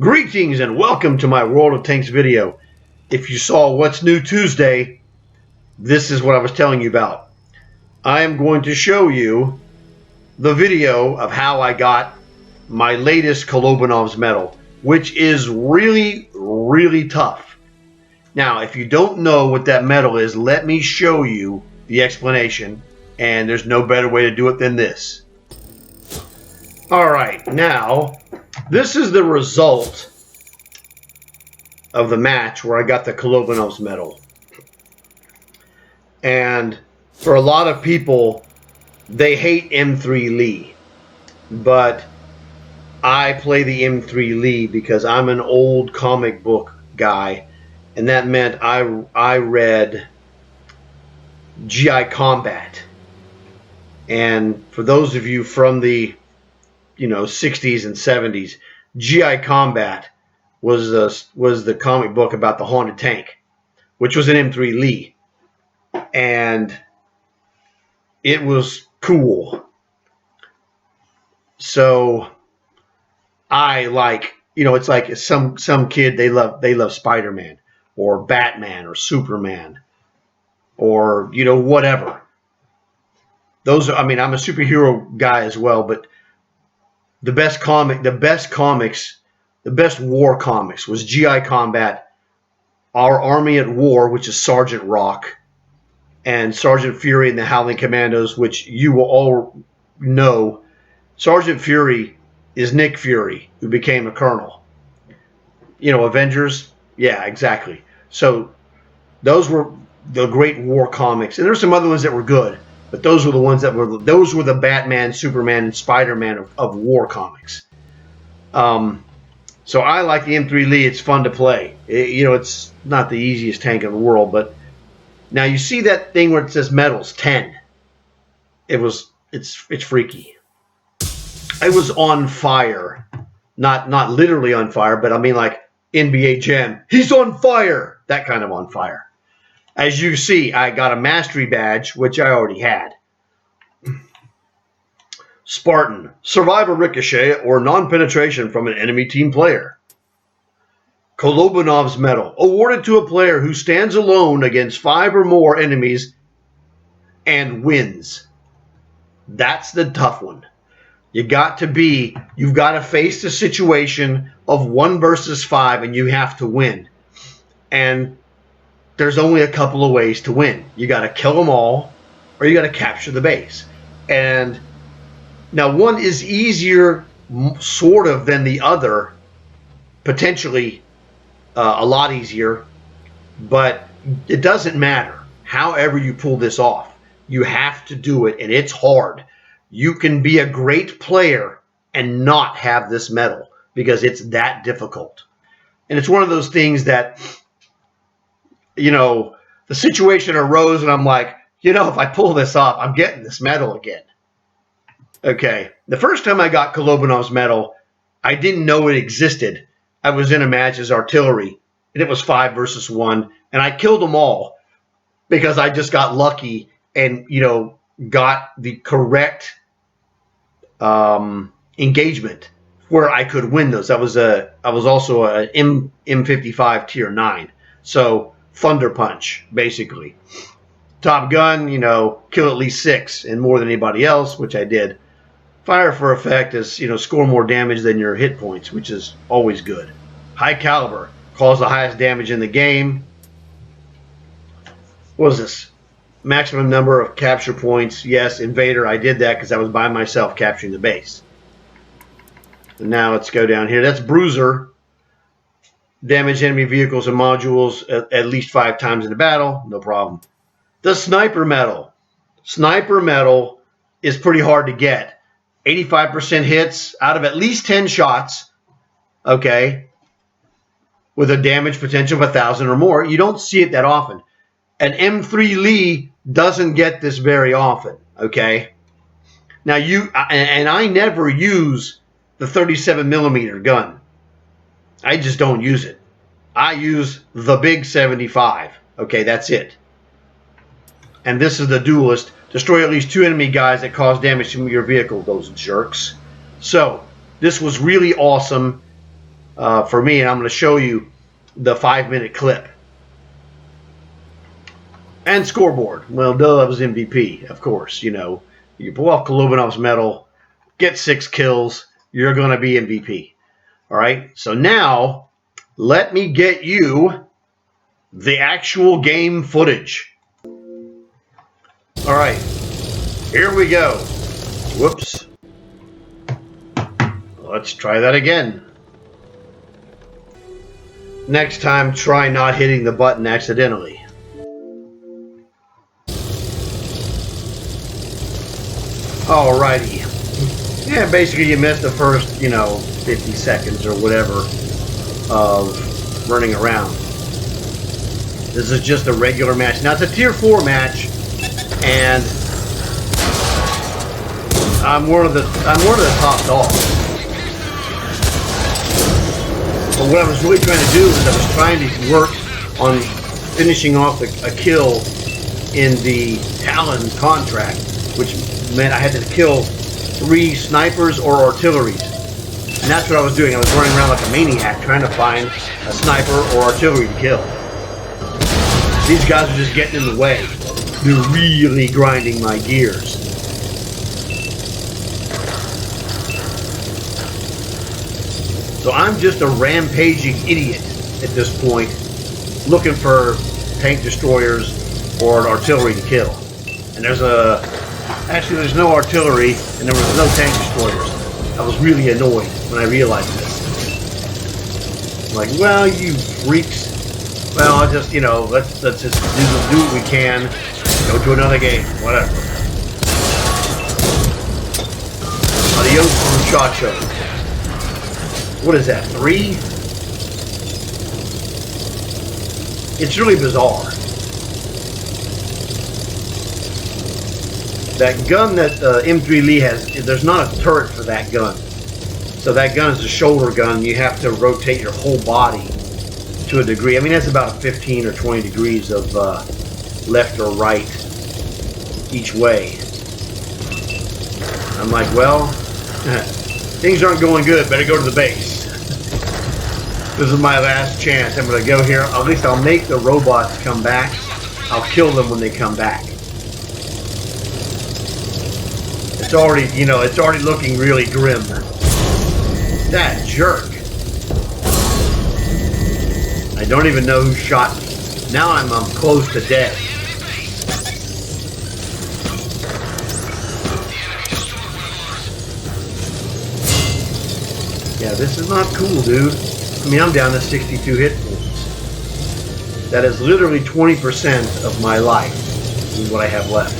Greetings and welcome to my World of Tanks video. If you saw What's New Tuesday, this is what I was telling you about. I am going to show you the video of how I got my latest Kolobanov's medal, which is really, really tough. Now, if you don't know what that medal is, let me show you the explanation, and there's no better way to do it than this. Alright, now, this is the result of the match where I got the Kolobanov's medal. And for a lot of people, they hate M3 Lee. But I play the M3 Lee because I'm an old comic book guy. And that meant I read GI Combat. And for those of you from the 60s and 70s, GI Combat was the comic book about the haunted tank, which was an M3 Lee, and it was cool. So I it's like some kid, they love Spider-Man or Batman or Superman or whatever. Those are, I'm a superhero guy as well, but the best war comics was GI Combat, Our Army at War, which is Sergeant Rock, and Sergeant Fury and the Howling Commandos, which you will all know. Sergeant Fury is Nick Fury, who became a colonel. Avengers? Yeah, exactly. So those were the great war comics. And there's some other ones that were good, but those were the ones those were the Batman, Superman, and Spider-Man of war comics. So I like the M3 Lee. It's fun to play. It's not the easiest tank in the world, but now you see that thing where it says medals 10. It's freaky. It was on fire, not literally on fire, but I mean like NBA Jam. He's on fire. That kind of on fire. As you see, I got a mastery badge, which I already had. Spartan, survive a ricochet or non-penetration from an enemy team player. Kolobanov's medal, awarded to a player who stands alone against 5 or more enemies and wins. That's the tough one. You've got to face the situation of 1 versus 5, and you have to win. And there's only a couple of ways to win. You got to kill them all, or you got to capture the base. And now one is easier sort of than the other, potentially a lot easier, but it doesn't matter. However you pull this off, you have to do it, and it's hard. You can be a great player and not have this medal because it's that difficult. And it's one of those things that, the situation arose and I'm like, if I pull this off, I'm getting this medal again. Okay, the first time I got Kolobanov's medal, I didn't know it existed. I was in a match as artillery, and it was 5 versus 1, and I killed them all because I just got lucky and, got the correct engagement where I could win those. I was also a M55 tier 9, so Thunder Punch, basically. Top Gun, kill at least 6 and more than anybody else, which I did. Fire for effect is, score more damage than your hit points, which is always good. High caliber, cause the highest damage in the game. What was this? Maximum number of capture points. Yes, Invader, I did that because I was by myself capturing the base. And now let's go down here. That's Bruiser. Damage enemy vehicles and modules at least 5 times in the battle. No problem. The Sniper Medal. Sniper Medal is pretty hard to get. 85% hits out of at least 10 shots, okay, with a damage potential of 1,000 or more. You don't see it that often. An M3 Lee doesn't get this very often, okay? Now, I never use the 37mm gun. I just don't use it. I use the big 75, okay, that's it. And this is the Duelist. Destroy at least 2 enemy guys that cause damage to your vehicle, those jerks. So, this was really awesome. for me, and I'm going to show you the 5-minute clip. And scoreboard. Well, duh, I was MVP, of course. You know, you pull off Kolobanov's medal, get 6 kills, you're going to be MVP. All right, so now let me get you the actual game footage. All right, here we go. Whoops. Let's try that again. Next time, try not hitting the button accidentally. Alrighty. Yeah, basically you missed the first, 50 seconds or whatever of running around. This is just a regular match. Now it's a tier 4 match, and I'm one of the top dogs. But what I was really trying to do is I was trying to work on finishing off a kill in the Talon contract, which meant I had to kill 3 snipers or artilleries. And that's what I was doing. I was running around like a maniac trying to find a sniper or artillery to kill. These guys are just getting in the way. They're really grinding my gears. So I'm just a rampaging idiot at this point, looking for tank destroyers or an artillery to kill. And there's no artillery and there was no tank destroyers. I was really annoyed when I realized this. I'm like, well, you freaks. Well, I'll just, let's just do what we can. Go to another game, whatever. Adios, muchacho. What is that, 3? It's really bizarre. That gun that M3 Lee has, there's not a turret for that gun. So that gun is a shoulder gun. You have to rotate your whole body to a degree. I mean, that's about 15 or 20 degrees of left or right each way. I'm like, well, things aren't going good. Better go to the base. This is my last chance. I'm going to go here. At least I'll make the robots come back. I'll kill them when they come back. It's already, it's already looking really grim. That jerk. I don't even know who shot me. Now I'm close to dead. Yeah, this is not cool, dude. I mean, I'm down to 62 hit points. That is literally 20% of my life is what I have left.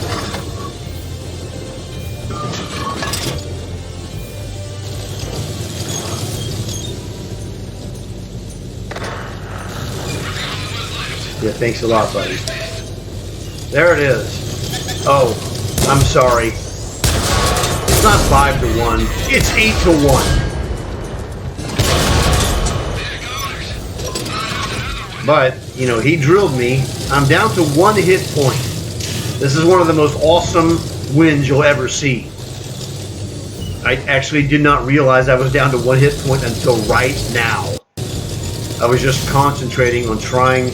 Yeah, thanks a lot, buddy. There it is. Oh, I'm sorry. It's not 5-1. It's 8-1. But, he drilled me. I'm down to 1 hit point. This is one of the most awesome wins you'll ever see. I actually did not realize I was down to 1 hit point until right now. I was just concentrating on trying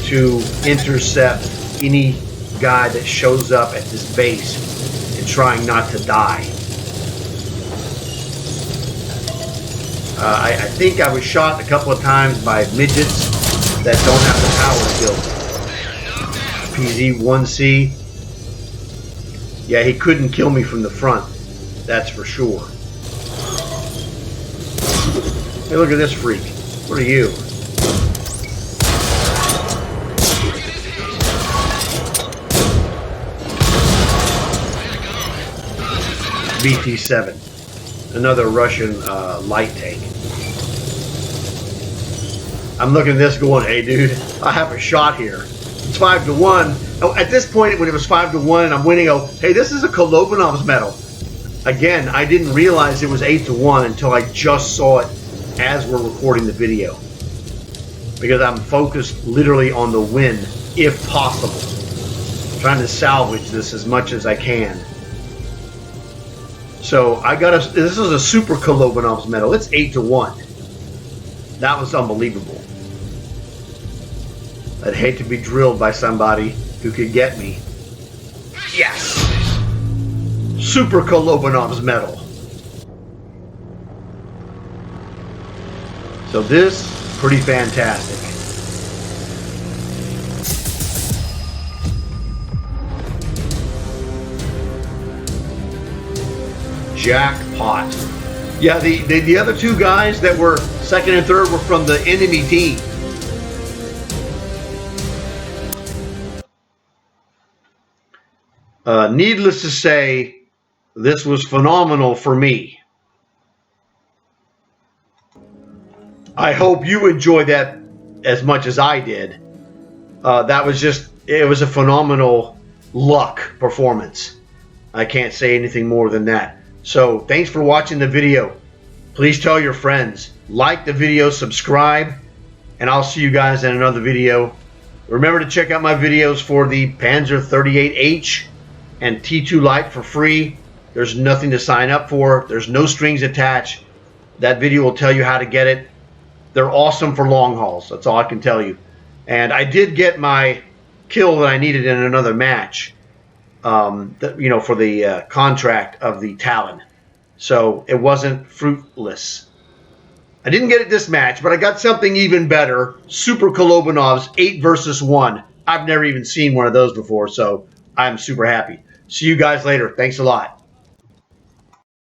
to intercept any guy that shows up at this base and trying not to die. I think I was shot a couple of times by midgets that don't have the power skill. PZ-1C. Yeah, he couldn't kill me from the front. That's for sure. Hey, look at this freak. What are you? BT-7. Another Russian light tank. I'm looking at this going, hey dude, I have a shot here. It's 5-1. Oh, at this point, when it was 5-1 and I'm winning, oh, hey, this is a Kolobanov's medal. Again, I didn't realize it was 8-1 until I just saw it as we're recording the video. Because I'm focused literally on the win, if possible. I'm trying to salvage this as much as I can. So I got this is a super Kolobanov's medal. It's 8-1. That was unbelievable. I'd hate to be drilled by somebody who could get me. Yes! Super Kolobanov's medal. So this, pretty fantastic. Jackpot. Yeah, the other two guys that were second and third were from the enemy team. Needless to say, this was phenomenal for me. I hope you enjoyed that as much as I did. That was just, it was a phenomenal luck performance. I can't say anything more than that. So thanks for watching the video. Please tell your friends, like the video, subscribe, and I'll see you guys in another video. Remember to check out my videos for the Panzer 38H and T2 Lite for free. There's nothing to sign up for. There's no strings attached. That video will tell you how to get it. They're awesome for long hauls. That's all I can tell you. And I did get my kill that I needed in another match, for the contract of the Talon. So it wasn't fruitless. I didn't get it this match, but I got something even better. Super Kolobanov's 8 versus 1. I've never even seen one of those before, so I'm super happy. See you guys later. Thanks a lot.